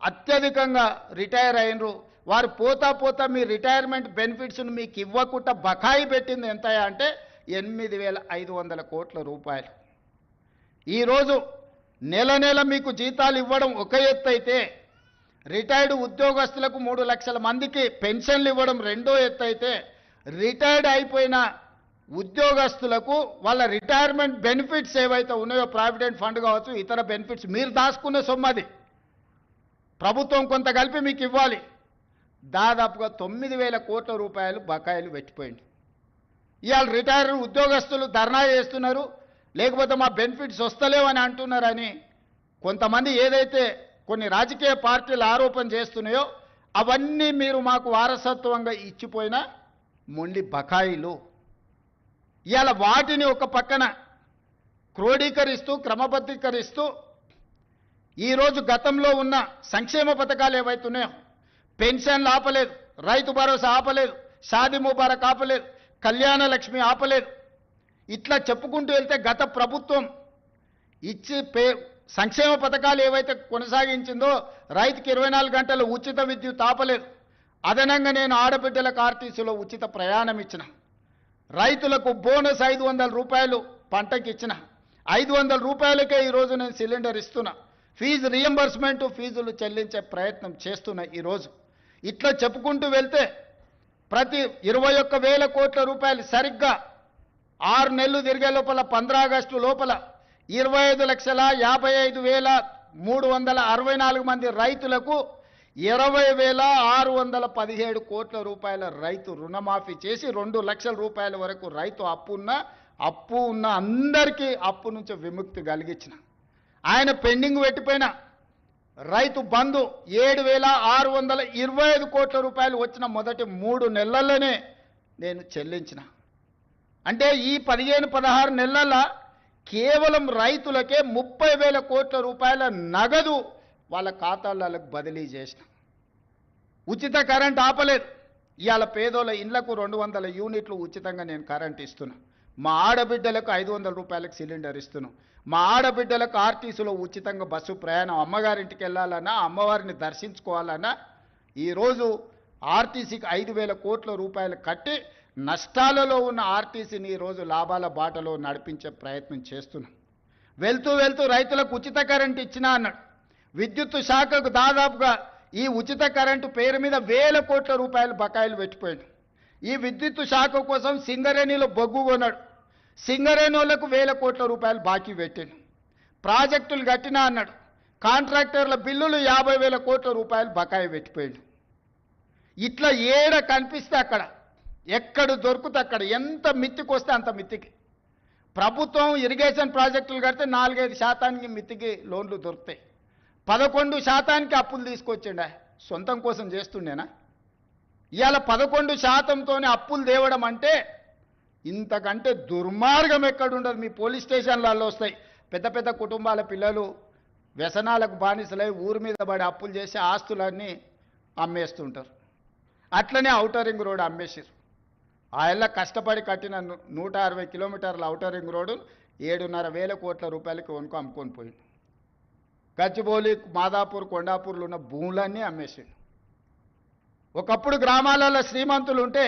అత్యధికంగా రిటైర్ అయినరు వారు పోతా మీ రిటైర్మెంట్ బెనిఫిట్స్ను మీకు ఇవ్వకుండా బకాయి పెట్టింది ఎంత అంటే 8,500 కోట్ల రూపాయలు. ఈరోజు నెల మీకు జీతాలు ఇవ్వడం ఒక ఎత్తు అయితే రిటైర్డ్ ఉద్యోగస్తులకు 3 లక్షల మందికి పెన్షన్లు ఇవ్వడం రెండో ఎత్తు అయితే రిటైర్డ్ అయిపోయిన ఉద్యోగస్తులకు వాళ్ళ రిటైర్మెంట్ బెనిఫిట్స్ ఏవైతే ఉన్నాయో ప్రావిడెంట్ ఫండ్ కావచ్చు, ఇతర బెనిఫిట్స్ మీరు దాచుకున్న సొమ్మది ప్రభుత్వం కొంత కలిపి మీకు ఇవ్వాలి. దాదాపుగా 9,000 కోట్ల రూపాయలు బకాయిలు పెట్టిపోయింది. ఇవాళ రిటైర్డ్ ఉద్యోగస్తులు ధర్నా చేస్తున్నారు, లేకపోతే మా బెనిఫిట్స్ వస్తలేవని అంటున్నారని కొంతమంది ఏదైతే కొన్ని రాజకీయ పార్టీలు ఆరోపణ చేస్తున్నాయో అవన్నీ మీరు మాకు వారసత్వంగా ఇచ్చిపోయిన మొండి బకాయిలు. ఇవాళ వాటిని ఒక పక్కన క్రోడీకరిస్తూ క్రమబద్ధీకరిస్తూ ఈరోజు గతంలో ఉన్న సంక్షేమ పథకాలు ఏవైతున్నాయో పెన్షన్లు ఆపలేదు, రైతు భరోసా ఆపలేదు, షాదీ ముబారక్ ఆపలేదు, కళ్యాణ లక్ష్మి ఆపలేదు. ఇట్లా చెప్పుకుంటూ వెళ్తే గత ప్రభుత్వం ఇచ్చి సంక్షేమ పథకాలు ఏవైతే కొనసాగించిందో రైతుకి 24 గంటలు ఉచిత విద్యుత్ ఆపలేదు. అదనంగా నేను ఆడబిడ్డలకు ఆర్టీసీలో ఉచిత ప్రయాణం ఇచ్చిన, రైతులకు బోనస్ 500 రూపాయలు పంటకి ఇచ్చిన, 500 రూపాయలకే ఈరోజు నేను సిలిండర్ ఇస్తున్నా, ఫీజు రియంబర్స్మెంట్ ఫీజులు చెల్లించే ప్రయత్నం చేస్తున్నా. ఈరోజు ఇట్లా చెప్పుకుంటూ వెళ్తే ప్రతి 21,000 కోట్ల రూపాయలు సరిగ్గా 6 నెలలు తిరిగే లోపల 15 ఆగస్టు లోపల 25,55,364 మంది రైతులకు 20,617 కోట్ల రూపాయల రైతు రుణమాఫీ చేసి 2 లక్షల రూపాయల వరకు రైతు అప్పు ఉన్న అందరికీ అప్పు నుంచి విముక్తి కలిగించిన. ఆయన పెండింగ్ పెట్టిపోయిన రైతు బంధు 7,625 కోట్ల రూపాయలు వచ్చిన మొదటి 3 నెలల్లోనే నేను చెల్లించిన. అంటే ఈ 15-16 నెలల కేవలం రైతులకే 30,000 కోట్ల రూపాయల నగదు వాళ్ళ ఖాతాలకు బదిలీ చేసిన. ఉచిత కరెంట్ ఆపలేదు. ఇవాళ పేదోళ్ళ ఇళ్లకు 200 యూనిట్లు ఉచితంగా నేను కరెంట్ ఇస్తున్నా. మా ఆడబిడ్డలకు 500 రూపాయలకు సిలిండర్ ఇస్తున్నాం. మా ఆడబిడ్డలకు ఆర్టీసీలో ఉచితంగా బస్సు ప్రయాణం, అమ్మగారింటికి వెళ్ళాలన్నా అమ్మవారిని దర్శించుకోవాలన్నా ఈరోజు ఆర్టీసీకి 5,000 కోట్ల రూపాయలు కట్టి నష్టాలలో ఉన్న ఆర్టీసీని ఈరోజు లాభాల బాటలో నడిపించే ప్రయత్నం చేస్తున్నాం. వెళ్తూ రైతులకు ఉచిత కరెంట్ ఇచ్చినా అన్నాడు. విద్యుత్ శాఖకు దాదాపుగా ఈ ఉచిత కరెంటు పేరు మీద 1,000 కోట్ల రూపాయలు బకాయిలు పెట్టిపోయాడు. ఈ విద్యుత్ శాఖ కోసం సింగరేణిలో బొగ్గు కొన్నాడు. సింగరేణులకు 1,000 కోట్ల రూపాయలు బాకీ పెట్టాడు. ప్రాజెక్టులు కట్టినా అన్నాడు. కాంట్రాక్టర్ల బిల్లులు 50,000 కోట్ల రూపాయలు బకాయి పెట్టిపోయాడు. ఇట్లా ఏడ కనిపిస్తే అక్కడ, ఎక్కడ దొరుకుతే అక్కడ, ఎంత మిత్తికి వస్తే అంత మిత్తికి ప్రభుత్వం ఇరిగేషన్ ప్రాజెక్టులు కడితే 4-5% మిత్తికి లోన్లు దొరుకుతాయి. 11% అప్పులు తీసుకొచ్చిండా, సొంతం కోసం చేస్తుండేనా? ఇవాళ 11%తోనే అప్పులు తేవడం అంటే ఇంతకంటే దుర్మార్గం ఎక్కడుండదు. మీ పోలీస్ స్టేషన్లలో వస్తాయి. పెద్ద పెద్ద కుటుంబాల పిల్లలు వ్యసనాలకు బానిసలై ఊరి మీద పడి అప్పులు చేసి ఆస్తులన్నీ అమ్మేస్తుంటారు. అట్లనే ఔటర్ రింగ్ రోడ్ అమ్మేసారు. ఆయల్ల కష్టపడి కట్టిన 160 కిలోమీటర్ల ఔటర్ రింగ్ రోడ్డు 7,500 కోట్ల రూపాయలకి అమ్ముకొని పోయింది. గచ్చిబౌలి, మాదాపూర్, కొండాపూర్లో ఉన్న భూములన్నీ అమ్మేసిండు. ఒకప్పుడు గ్రామాలలో శ్రీమంతులు ఉంటే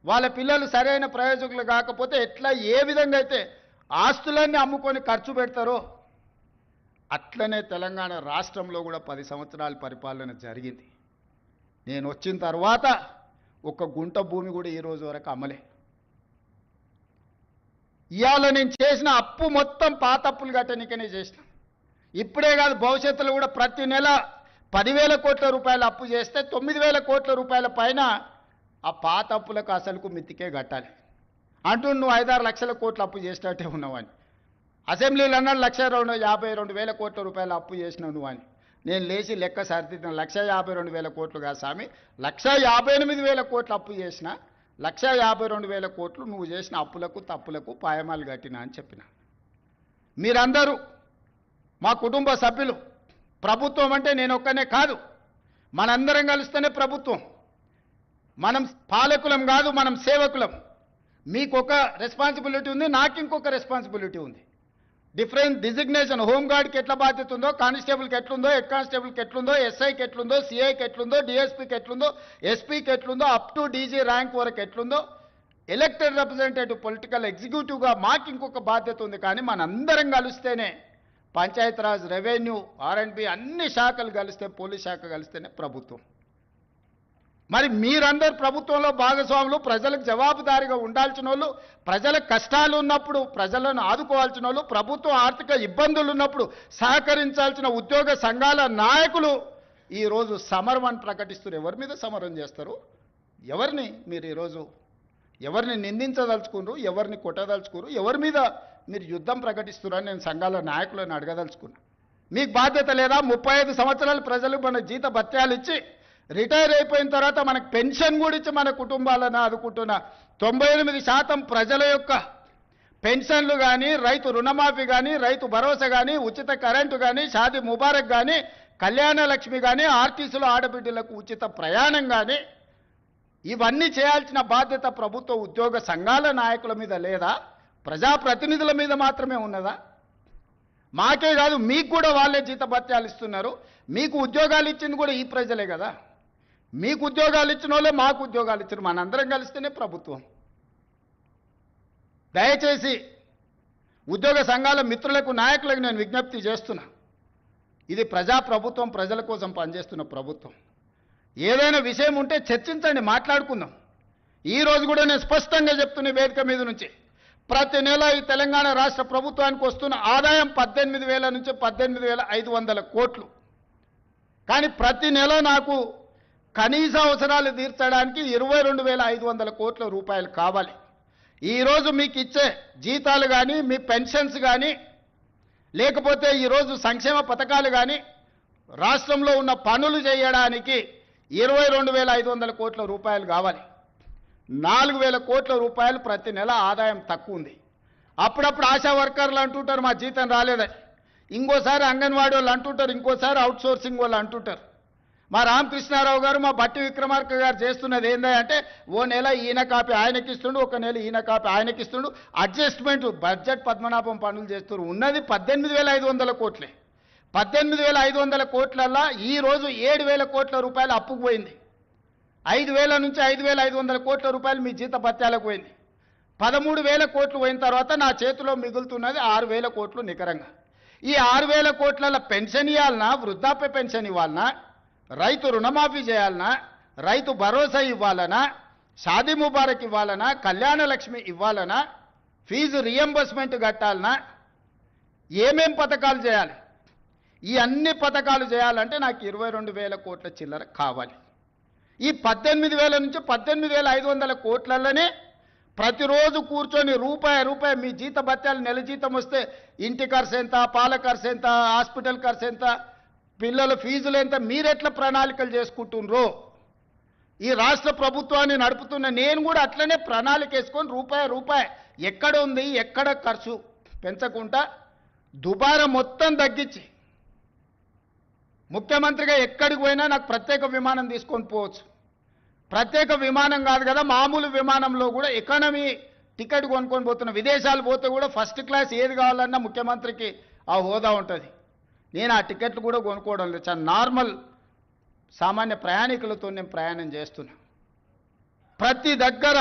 వాళ్ళ పిల్లలు సరైన ప్రయోజకులు కాకపోతే ఎట్లా ఏ విధంగా అయితే ఆస్తులన్నీ అమ్ముకొని ఖర్చు పెడతారో అట్లనే తెలంగాణ రాష్ట్రంలో కూడా 10 సంవత్సరాల పరిపాలన జరిగింది. నేను వచ్చిన తర్వాత ఒక గుంట భూమి కూడా ఈ రోజు వరకు అమ్మలే. ఇవాళ నేను చేసిన అప్పు మొత్తం పాత అప్పులు కట్టనికనే చేసిన. ఇప్పుడే కాదు, భవిష్యత్తులో కూడా ప్రతి నెల 10,000 కోట్ల రూపాయలు అప్పు చేస్తే 9,000 కోట్ల రూపాయల పైన ఆ పాత అప్పులకు అసలుకు మిత్తికే కట్టాలి అంటూ నువ్వు 5-6 లక్షల కోట్ల అప్పు చేసినట్టే ఉన్నావని. అసెంబ్లీలో అన్నాడు 1,52,000 కోట్ల రూపాయల అప్పు చేసినావు నువ్వు అని. నేను లేచి లెక్క సరిదిద్దాను. 1,52,000 కోట్లు కాదు స్వామి, 1,58,000 కోట్ల అప్పు చేసిన. 1,52,000 కోట్లు నువ్వు చేసిన అప్పులకు తప్పులకు పాయమాలు కట్టినా అని చెప్పిన. మీరందరూ మా కుటుంబ సభ్యులు. ప్రభుత్వం అంటే నేను ఒక్కనే కాదు, మనందరం కలిస్తేనే ప్రభుత్వం. మనం పాలకులం కాదు, మనం సేవకులం. మీకు ఒక రెస్పాన్సిబిలిటీ ఉంది, నాకు ఇంకొక రెస్పాన్సిబిలిటీ ఉంది. Different designation. హోంగార్డ్కి ఎట్లా బాధ్యత ఉందో, కానిస్టేబుల్కి ఎట్లుందో, హెడ్ కానిస్టేబుల్కి ఎట్లుందో, ఎస్ఐకి ఎట్లుందో, సిఐకి ఎట్లుందో, డిఎస్పీకి ఎట్లుందో, ఎస్పీకి ఎట్లుందో, అప్ టు డీజీ ర్యాంక్ వరకు ఎట్లుందో, ఎలక్టెడ్ రిప్రజెంటేటివ్ పొలిటికల్ ఎగ్జిక్యూటివ్గా మాకు ఇంకొక బాధ్యత ఉంది. కానీ మనందరం కలిస్తేనే పంచాయతీరాజ్, రెవెన్యూ, R&B అన్ని శాఖలు కలిస్తే, పోలీస్ శాఖ కలిస్తేనే ప్రభుత్వం. మరి మీరందరూ ప్రభుత్వంలో భాగస్వాములు, ప్రజలకు జవాబుదారీగా ఉండాల్సిన వాళ్ళు, ప్రజల కష్టాలు ఉన్నప్పుడు ప్రజలను ఆదుకోవాల్సిన వాళ్ళు, ప్రభుత్వం ఆర్థిక ఇబ్బందులు ఉన్నప్పుడు సహకరించాల్సిన ఉద్యోగ సంఘాల నాయకులు ఈరోజు సమరం అని ప్రకటిస్తారు. ఎవరి మీద సమరం చేస్తారు? ఎవరిని మీరు ఈరోజు ఎవరిని నిందించదలుచుకున్నారు? ఎవరిని కొట్టదలుచుకున్నారు? ఎవరి మీద మీరు యుద్ధం ప్రకటిస్తున్నారని నేను సంఘాల నాయకులను అడగదలుచుకున్నా. మీకు బాధ్యత లేదా? 35 సంవత్సరాలు ప్రజలు మన జీత భత్యాలు ఇచ్చి రిటైర్ అయిపోయిన తర్వాత మనకు పెన్షన్ కూడా ఇచ్చి మన కుటుంబాలను ఆదుకుంటున్న 98% ప్రజల యొక్క పెన్షన్లు కానీ, రైతు రుణమాఫీ కానీ, రైతు భరోసా కానీ, ఉచిత కరెంటు కానీ, షాదీ ముబారక్ కానీ, కళ్యాణ లక్ష్మి కానీ, ఆర్టీసీలో ఆడబిడ్డలకు ఉచిత ప్రయాణం కానీ, ఇవన్నీ చేయాల్సిన బాధ్యత ప్రభుత్వ ఉద్యోగ సంఘాల నాయకుల మీద లేదా? ప్రజాప్రతినిధుల మీద మాత్రమే ఉన్నదా? మాకే కాదు, మీకు కూడా వాళ్ళే జీతభత్యాలు ఇస్తున్నారు. మీకు ఉద్యోగాలు ఇచ్చింది కూడా ఈ ప్రజలే కదా. మీకు ఉద్యోగాలు ఇచ్చిన వాళ్ళే మాకు ఉద్యోగాలు ఇచ్చారు. మనందరం కలిస్తేనే ప్రభుత్వం. దయచేసి ఉద్యోగ సంఘాల మిత్రులకు, నాయకులకు నేను విజ్ఞప్తి చేస్తున్నా, ఇది ప్రజాప్రభుత్వం, ప్రజల కోసం పనిచేస్తున్న ప్రభుత్వం. ఏదైనా విషయం ఉంటే చర్చించండి, మాట్లాడుకుందాం. ఈరోజు కూడా నేను స్పష్టంగా చెప్తున్న వేదిక మీద నుంచి, ప్రతి నెల ఈ తెలంగాణ రాష్ట్ర ప్రభుత్వానికి వస్తున్న ఆదాయం 18,000 నుంచి 18,500 కోట్లు. కానీ ప్రతి నెల నాకు కనీస అవసరాలు తీర్చడానికి 22,500 కోట్ల రూపాయలు కావాలి. ఈరోజు మీకు ఇచ్చే జీతాలు కానీ, మీ పెన్షన్స్ కానీ, లేకపోతే ఈరోజు సంక్షేమ పథకాలు కానీ, రాష్ట్రంలో ఉన్న పనులు చేయడానికి 22,500 కోట్ల రూపాయలు కావాలి. 4,000 కోట్ల రూపాయలు ప్రతి నెల ఆదాయం తక్కువ ఉంది. అప్పుడప్పుడు ఆశా వర్కర్లు అంటుంటారు మా జీతం రాలేదని, ఇంకోసారి అంగన్వాడీ వాళ్ళు అంటుంటారు, ఇంకోసారి అవుట్సోర్సింగ్ వాళ్ళు అంటుంటారు. మా రామకృష్ణారావు గారు, మా బట్టి విక్రమార్క గారు చేస్తున్నది ఏంటంటే, ఓ నెల ఈయన కాపీ ఆయనకి ఇస్తుండు, ఒక నెల ఈయన కాపీ ఆయనకి ఇస్తుండు, అడ్జస్ట్మెంట్ బడ్జెట్ పద్మనాభం పనులు చేస్తున్నారు. ఉన్నది 18,500 కోట్లే. 18,500 కోట్లల్లో ఈరోజు 7,000 కోట్ల రూపాయలు అప్పుకు పోయింది. 5,000 నుంచి 5,500 కోట్ల రూపాయలు మీ జీత భత్యాలకు పోయింది. 13,000 కోట్లు పోయిన తర్వాత నా చేతిలో మిగులుతున్నది 6,000 కోట్లు నికరంగా. ఈ 6,000 కోట్ల పెన్షన్ ఇవ్వాలన్నా, వృద్ధాప్య పెన్షన్ ఇవ్వాలన్నా, రైతు రుణమాఫీ చేయాలన్నా, రైతు భరోసా ఇవ్వాలన్నా, షాదీ ముబారక్ ఇవ్వాలన్నా, కళ్యాణ లక్ష్మి ఇవ్వాలన్నా, ఫీజు రియంబర్స్మెంట్ కట్టాలన్నా, ఏమేం పథకాలు చేయాలి? ఈ అన్ని పథకాలు చేయాలంటే నాకు 22,000 కోట్ల చిల్లర కావాలి. ఈ 18,000 నుంచి 18,500 కోట్లలోనే ప్రతిరోజు కూర్చొని రూపాయి మీ జీత భత్యాలు, నెల జీతం వస్తే ఇంటి ఖర్చు ఎంత, పాల ఖర్చు ఎంత, హాస్పిటల్ ఖర్చు ఎంత, పిల్లల ఫీజులు ఎంత, మీరెట్లా ప్రణాళికలు చేసుకుంటున్నారో, ఈ రాష్ట్ర ప్రభుత్వాన్ని నడుపుతున్న నేను కూడా అట్లనే ప్రణాళిక వేసుకొని రూపాయి ఎక్కడ ఉంది, ఎక్కడ ఖర్చు పెంచకుండా దుబారా మొత్తం తగ్గించి, ముఖ్యమంత్రిగా ఎక్కడికి పోయినా నాకు ప్రత్యేక విమానం తీసుకొని పోవచ్చు. ప్రత్యేక విమానం కాదు కదా, మామూలు విమానంలో కూడా ఎకానమీ టికెట్ కొనుక్కొని పోతున్న, విదేశాలు పోతే కూడా ఫస్ట్ క్లాస్ ఏది కావాలన్నా ముఖ్యమంత్రికి ఆ హోదా ఉంటుంది. నేను ఆ టికెట్లు కూడా కొనుక్కోవడం లేదు. చాలా నార్మల్ సామాన్య ప్రయాణికులతో నేను ప్రయాణం చేస్తున్నా. ప్రతి దగ్గర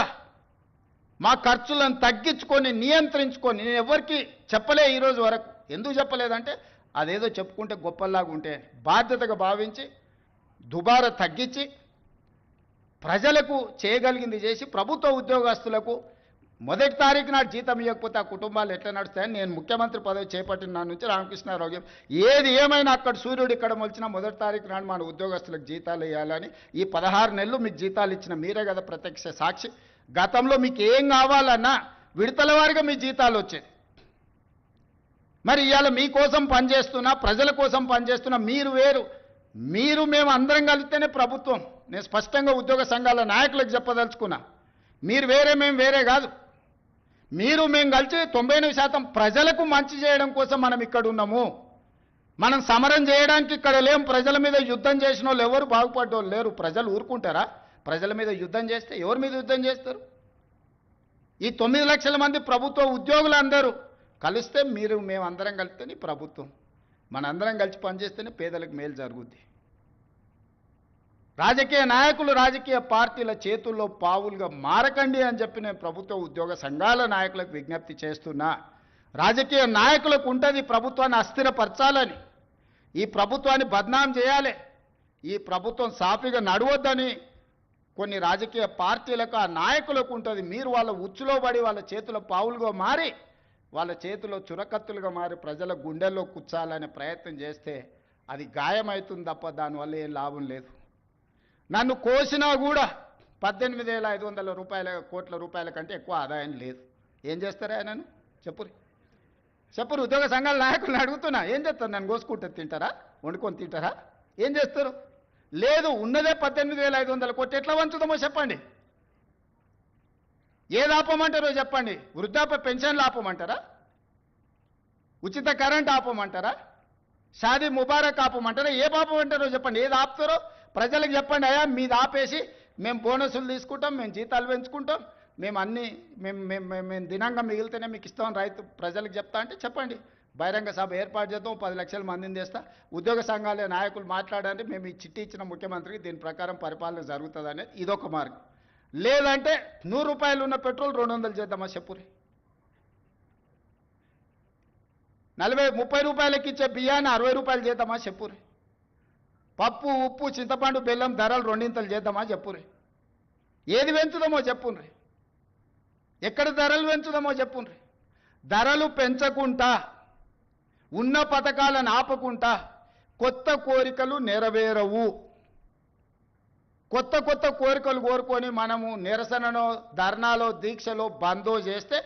మా ఖర్చులను తగ్గించుకొని, నియంత్రించుకొని, నేను ఎవరికి చెప్పలే ఈరోజు వరకు. ఎందుకు చెప్పలేదంటే అదేదో చెప్పుకుంటే గొప్పలాగా ఉంటే, బాధ్యతగా భావించి దుబారా తగ్గించి ప్రజలకు చేయగలిగింది చేసి, ప్రభుత్వ ఉద్యోగస్తులకు మొదటి తారీఖు నాడు జీతం ఇవ్వకపోతే ఆ కుటుంబాలు ఎట్లా నడుస్తాయని నేను ముఖ్యమంత్రి పదవి చేపట్టిన నా నుంచి రామకృష్ణారావు ఏది ఏమైనా అక్కడ సూర్యుడు ఇక్కడ మొలిచినా మొదటి తారీఖు నాడు మన ఉద్యోగస్తులకు జీతాలు ఇవ్వాలని, ఈ 16 నెలలు మీకు జీతాలు ఇచ్చిన మీరే కదా ప్రత్యక్ష సాక్షి. గతంలో మీకు ఏం కావాలన్నా విడతల వారిగా మీ జీతాలు వచ్చేది. మరి ఇవాళ మీకోసం పనిచేస్తున్నా, ప్రజల కోసం పనిచేస్తున్నా, మీరు వేరు, మీరు మేము అందరం కలిస్తేనే ప్రభుత్వం. నేను స్పష్టంగా ఉద్యోగ సంఘాల నాయకులకు చెప్పదలుచుకున్నా, మీరు వేరే మేము వేరే కాదు. మీరు మేము కలిసి 99% ప్రజలకు మంచి చేయడం కోసం మనం ఇక్కడ ఉన్నాము. మనం సమరం చేయడానికి ఇక్కడ లేం. ప్రజల మీద యుద్ధం చేసిన వాళ్ళు ఎవరు బాగుపడ్డోళ్ళు లేరు. ప్రజలు ఊరుకుంటారా? ప్రజల మీద యుద్ధం చేస్తే ఎవరి మీద యుద్ధం చేస్తారు? ఈ 9 లక్షల మంది ప్రభుత్వ ఉద్యోగులు అందరూ కలిస్తే, మీరు మేము అందరం కలిస్తేనే ప్రభుత్వం. మనందరం కలిసి పనిచేస్తేనే పేదలకు మేలు జరుగుద్ది. రాజకీయ నాయకులు రాజకీయ పార్టీల చేతుల్లో పావులుగా మారకండి అని చెప్పి నేను ప్రభుత్వ ఉద్యోగ సంఘాల నాయకులకు విజ్ఞప్తి చేస్తున్నా. రాజకీయ నాయకులకు ఉంటుంది ప్రభుత్వాన్ని అస్థిరపరచాలని, ఈ ప్రభుత్వాన్ని బద్నాం చేయాలి, ఈ ప్రభుత్వం సాఫీగా నడవద్దని కొన్ని రాజకీయ పార్టీలకు, ఆ నాయకులకు ఉంటుంది. మీరు వాళ్ళ ఉచ్చులో పడి వాళ్ళ చేతుల పావులుగా మారి, వాళ్ళ చేతిలో చురకత్తులుగా మారి ప్రజల గుండెల్లో కూర్చాలనే ప్రయత్నం చేస్తే అది గాయమవుతుంది తప్ప దానివల్ల ఏం లాభం లేదు. నన్ను కోసినా కూడా 18,500 కోట్ల రూపాయల కంటే ఎక్కువ ఆదాయం లేదు. ఏం చేస్తారా నన్ను చెప్పురు ఉద్యోగ సంఘాల నాయకులను అడుగుతున్నా, ఏం చేస్తారు? నన్ను కోసుకుంటే తింటారా? వండుకొని తింటారా? ఏం చేస్తారు? లేదు, ఉన్నదే 18,500 కోట్లు. ఎట్లా వంచుదామో చెప్పండి. ఏది ఆపమంటారో చెప్పండి. వృద్ధాప్య పెన్షన్లు ఆపమంటారా? ఉచిత కరెంట్ ఆపమంటారా? షాదీ ముబారక్ ఆపమంటారా? ఏ ఆపమంటారో చెప్పండి. ఏది ఆపుతారో ప్రజలకు చెప్పండి. అయ్యా మీది ఆపేసి మేము బోనసులు తీసుకుంటాం, మేము జీతాలు పెంచుకుంటాం, మేము అన్ని మేము దినంగా మిగిలితేనే మీకు ఇస్తామని రైతు ప్రజలకు చెప్తా అంటే చెప్పండి, బహిరంగ సభ ఏర్పాటు చేద్దాం, 10 లక్షల మందిని తెస్తా, ఉద్యోగ సంఘాల నాయకులు మాట్లాడండి, మేము ఈ చిట్టి ఇచ్చిన ముఖ్యమంత్రికి దీని ప్రకారం పరిపాలన జరుగుతుంది అనేది ఇదొక మార్గం. లేదంటే 100 రూపాయలు ఉన్న పెట్రోల్ 200 చేద్దామా చెప్పురి. 30 రూపాయలకి ఇచ్చే బియ్యాన్ని 60 రూపాయలు చేద్దామా చెప్పురి. పప్పు ఉప్పు చింతపండు బెల్లం ధరలు 2 చేద్దామా చెప్పురి. ఏది పెంచుదామో చెప్పుండ్రి, ఎక్కడ ధరలు పెంచుదామో చెప్పుండ్రి. ధరలు పెంచకుండా ఉన్న పథకాలను ఆపకుండా కొత్త కోరికలు నెరవేరవు. కొత్త కొత్త కోరికలు కోరుకొని మనము నిరసనలో ధర్నాలో దీక్షలో బందో చేస్తే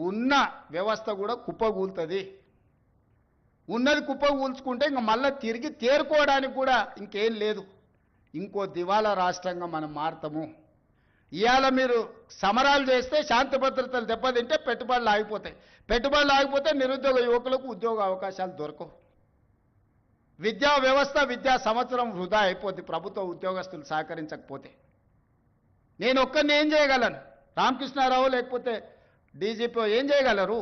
ఉన్న వ్యవస్థ కూడా కుప్పగూలుతుంది. ఉన్నది కుప్పగూల్చుకుంటే ఇంకా మళ్ళీ తిరిగి తేరుకోవడానికి కూడా ఇంకేం లేదు. ఇంకో దివాలా రాష్ట్రంగా మనం మారుతాము. ఇవాళ మీరు సమరాలు చేస్తే శాంతి భద్రతలు దెబ్బతింటే పెట్టుబడులు ఆగిపోతాయి. పెట్టుబడులు ఆగిపోతే నిరుద్యోగ యువకులకు ఉద్యోగ అవకాశాలు దొరకవు. విద్యా వ్యవస్థ విద్యా సంవత్సరం వృధా అయిపోద్ది ప్రభుత్వ ఉద్యోగస్తులు సహకరించకపోతే. నేను ఒక్కరిని ఏం చేయగలను? రామకృష్ణారావు లేకపోతే డీజీపీ ఏం చేయగలరు?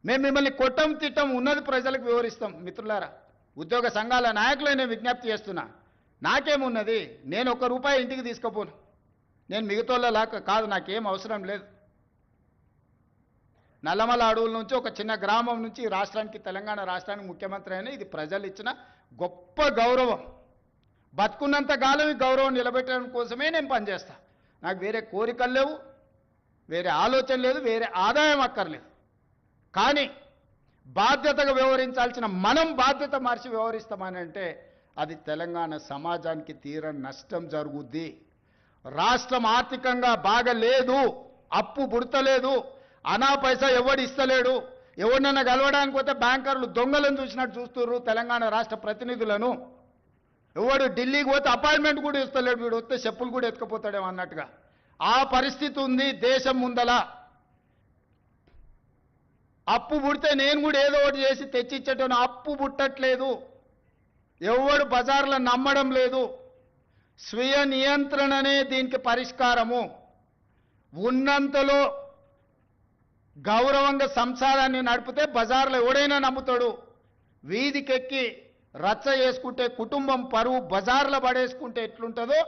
మేము మిమ్మల్ని కొట్టం తిట్టం, ఉన్నది ప్రజలకు వివరిస్తాం. మిత్రులారా, ఉద్యోగ సంఘాల నాయకులు నేను విజ్ఞప్తి చేస్తున్నా, నాకేమున్నది? నేను ₹1 ఇంటికి తీసుకుపోను. నేను మిగతాలా కాదు, నాకేం అవసరం లేదు. నల్లమల అడవుల నుంచి ఒక చిన్న గ్రామం నుంచి రాష్ట్రానికి, తెలంగాణ రాష్ట్రానికి ముఖ్యమంత్రి అయినా ఇది ప్రజలు ఇచ్చిన గొప్ప గౌరవం. బతుకున్నంత కాలం ఈ గౌరవం నిలబెట్టడం కోసమే నేను పనిచేస్తా. నాకు వేరే కోరికలు లేవు, వేరే ఆలోచన లేదు, వేరే ఆదాయం అక్కర్లేదు. కానీ బాధ్యతగా వ్యవహరించాల్సిన మనం బాధ్యత మార్చి వ్యవహరిస్తామని అంటే అది తెలంగాణ సమాజానికి తీరని నష్టం జరుగుద్ది. రాష్ట్రం ఆర్థికంగా బాగలేదు, అప్పు పుడతలేదు, అనా పైసా ఎవడు ఇస్తలేడు. ఎవరినైనా కలవడానికి పోతే బ్యాంకర్లు దొంగలను చూసినట్టు చూస్తున్నారు తెలంగాణ రాష్ట్ర ప్రతినిధులను. ఎవడు ఢిల్లీకి పోతే అపాయింట్మెంట్ కూడా ఇస్తలేడు, వీడు వస్తే చెప్పులు కూడా ఎత్తుకుపోతాడేమో అన్నట్టుగా ఆ పరిస్థితి ఉంది దేశం ముందల. అప్పు పుడితే నేను కూడా ఏదో ఒకటి చేసి తెచ్చిచ్చేటోను, అప్పు పుట్టట్లేదు. ఎవడు బజార్లో నమ్మడం లేదు. స్వీయ నియంత్రణనే దీనికి పరిష్కారము. ఉన్నంతలో గౌరవంగా సంసారాన్ని నడిపితే బజార్లో ఎవడైనా నమ్ముతాడు. వీధికెక్కి రచ్చ చేసుకుంటే, కుటుంబం పరువు బజార్లో పడేసుకుంటే ఎట్లుంటుందో,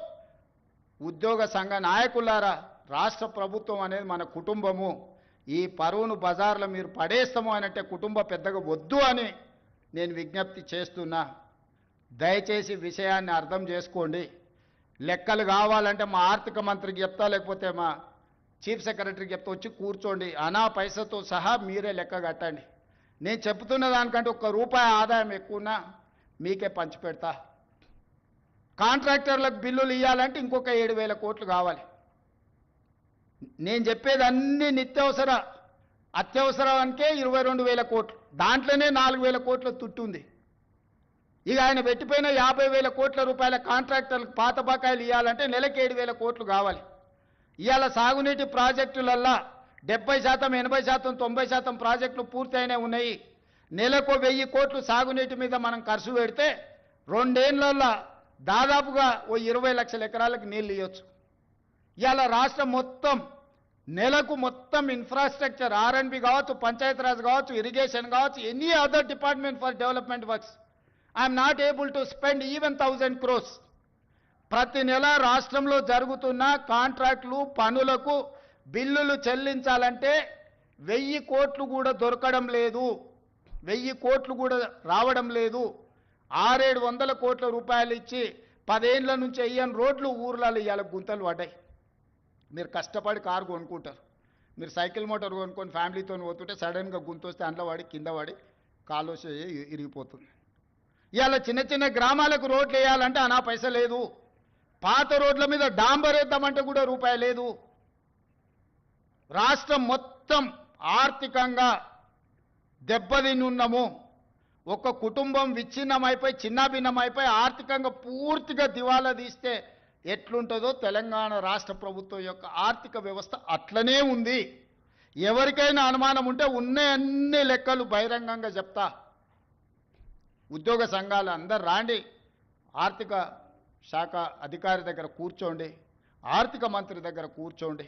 ఉద్యోగ సంఘ నాయకులారా, రాష్ట్ర ప్రభుత్వం అనేది మన కుటుంబము. ఈ పరువును బజార్లో మీరు పడేస్తాము అని అంటే కుటుంబ పెద్దగా వద్దు అని నేను విజ్ఞప్తి చేస్తున్నా. దయచేసి విషయాన్ని అర్థం చేసుకోండి. లెక్కలు కావాలంటే మా ఆర్థిక మంత్రికి చెప్తా, లేకపోతే మా చీఫ్ సెక్రటరీకి చెప్తా, వచ్చి కూర్చోండి, అనా పైసతో సహా మీరే లెక్క కట్టండి. నేను చెప్తున్న దానికంటే ₹1 ఆదాయం ఎక్కువన్నా మీకే పంచిపెడతా. కాంట్రాక్టర్లకు బిల్లులు ఇవ్వాలంటే ఇంకొక 7,000 కోట్లు కావాలి. నేను చెప్పేది అన్ని నిత్యావసర అత్యవసరానికే 22,000 కోట్లు, దాంట్లోనే 4,000 కోట్ల తుట్టుంది. ఇక ఆయన పెట్టిపోయిన 50,000 కోట్ల రూపాయల కాంట్రాక్టర్లకు పాత బకాయిలు ఇవ్వాలంటే నెలకి 7,000 కోట్లు కావాలి. ఇవాళ సాగునీటి ప్రాజెక్టులల్లా 70%, 80%, 90% ప్రాజెక్టులు పూర్తయినే ఉన్నాయి. నెలకు 1,000 కోట్లు సాగునీటి మీద మనం ఖర్చు పెడితే 2 ఏళ్లలో దాదాపుగా 20 లక్షల ఎకరాలకు నీళ్ళు ఇవ్వచ్చు. ఇవాళ రాష్ట్రం మొత్తం నెలకు మొత్తం ఇన్ఫ్రాస్ట్రక్చర్, R&B కావచ్చు, పంచాయతీరాజ్ కావచ్చు, ఇరిగేషన్ కావచ్చు, any other department for development works, I'm not able to spend even 1,000 crores. ప్రతి నెల రాష్ట్రంలో జరుగుతున్న కాంట్రాక్టులు పనులకు బిల్లులు చెల్లించాలంటే 1,000 కోట్లు కూడా దొరకడం లేదు, 1,000 కోట్లు కూడా రావడం లేదు. 600-700 కోట్ల రూపాయలు ఇచ్చి 10 ఏళ్ల నుంచి వెయ్యని రోడ్లు ఊర్లలో ఇవాళ గుంతలు పడ్డాయి. మీరు కష్టపడి కారు కొనుక్కుంటారు, మీరు సైకిల్ మోటార్ కొనుక్కొని ఫ్యామిలీతో పోతుంటే సడన్గా గుంత వస్తే అందులో పడి కింద పడి కాలు ఇరిగిపోతుంది. ఇవాళ చిన్న చిన్న గ్రామాలకు రోడ్లు వేయాలంటే అనా పైస లేదు. పాత రోడ్ల మీద డాంబర్ వేద్దామంటే కూడా రూపాయి లేదు. రాష్ట్రం మొత్తం ఆర్థికంగా దెబ్బతినున్నాము. ఒక కుటుంబం విచ్ఛిన్నమైపోయి చిన్నాభిన్నమైపోయి ఆర్థికంగా పూర్తిగా దివాలా తీస్తే ఎట్లుంటుందో తెలంగాణ రాష్ట్ర ప్రభుత్వం యొక్క ఆర్థిక వ్యవస్థ అట్లనే ఉంది. ఎవరికైనా అనుమానం ఉంటే ఉన్న అన్ని లెక్కలు బహిరంగంగా చెప్తా. ఉద్యోగ సంఘాలు అందరు రాండి, ఆర్థిక శాఖ అధికారి దగ్గర కూర్చోండి, ఆర్థిక మంత్రి దగ్గర కూర్చోండి.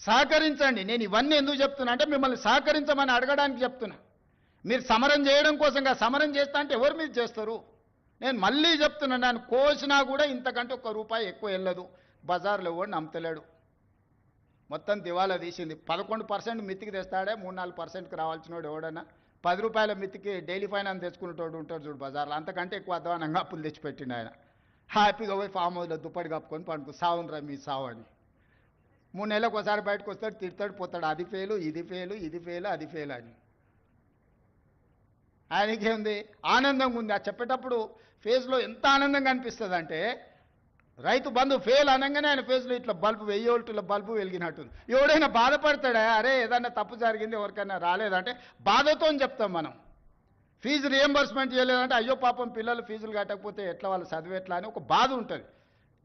సహకరించండి. నేను ఇవన్నీ ఎందుకు చెప్తున్నా అంటే మిమ్మల్ని సహకరించమని అడగడానికి చెప్తున్నా. మీరు సమరం చేయడం కోసంగా సమరం చేస్తా అంటే ఎవరి మీద చేస్తారు? నేను మళ్ళీ చెప్తున్నా, నన్ను కోసినా కూడా ఇంతకంటే ₹1 ఎక్కువ వెళ్ళదు. బజార్లో ఎవడు నమ్మతలేడు. మొత్తం దివాలా తీసింది. 11% మిత్తికి తెస్తాడే, 3-4%కి రావాల్సినోడు ఎవడన్నా ₹10 మిత్తికి డైలీ ఫైనాన్స్ తెచ్చుకునేటోడు ఉంటాడు చూడు బజార్లో, అంతకంటే ఎక్కువ అధ్వానంగా అప్పులు తెచ్చిపెట్టిండు ఆయన. హ్యాపీగా పోయి ఫామ్ హౌస్లో దుప్పటి కప్పుకొని పండుకు సావునరా మీ సావు అని. 3 నెలలకు ఒకసారి బయటకు వస్తాడు, తిడతాడు, పోతాడు. అది ఫెయిలు, ఇది ఫెయిలు, ఇది ఫెయిలు, అది ఫెయిల్ అని. ఆయనకేముంది? ఆనందంగా ఉంది. ఆ చెప్పేటప్పుడు ఫేస్లో ఎంత ఆనందంగా అనిపిస్తుంది అంటే, రైతు బంధు ఫెయిల్ అనగానే ఆయన ఫేస్లో ఇట్లా బల్బు 1000 వోల్టుల బల్బు వెలిగినట్టుంది. ఎవడైనా బాధపడతాడా? అరే ఏదన్నా తప్పు జరిగింది, ఎవరికైనా రాలేదంటే బాధతో చెప్తాం మనం. ఫీజు రియంబర్స్మెంట్ చేయలేదంటే అయ్యో పాపం పిల్లలు ఫీజులు కట్టకపోతే ఎట్లా, వాళ్ళు చదివి ఎట్లా అని ఒక బాధ ఉంటుంది.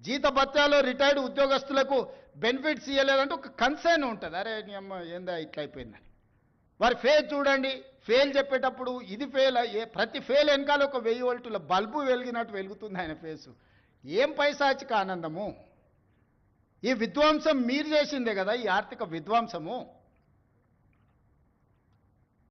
జీతభత్యాలు రిటైర్డ్ ఉద్యోగస్తులకు బెనిఫిట్స్ ఇవ్వలేదంటే ఒక కన్సర్న్ ఉంటుంది. అరే నీ అమ్మ ఏందా ఇట్లా అయిపోయిందని. వారి ఫేస్ చూడండి. ఫెయిల్ చెప్పేటప్పుడు ఇది ఫెయిల్, ప్రతి ఫెయిల్ వెనకాల ఒక 1000 వోల్టుల బల్బు వెలిగినట్టు వెలుగుతుంది ఆయన ఫేసు. ఏం పైశాచిక ఆనందము! ఈ విధ్వంసం మీరు చేసిందే కదా, ఈ ఆర్థిక విధ్వంసము.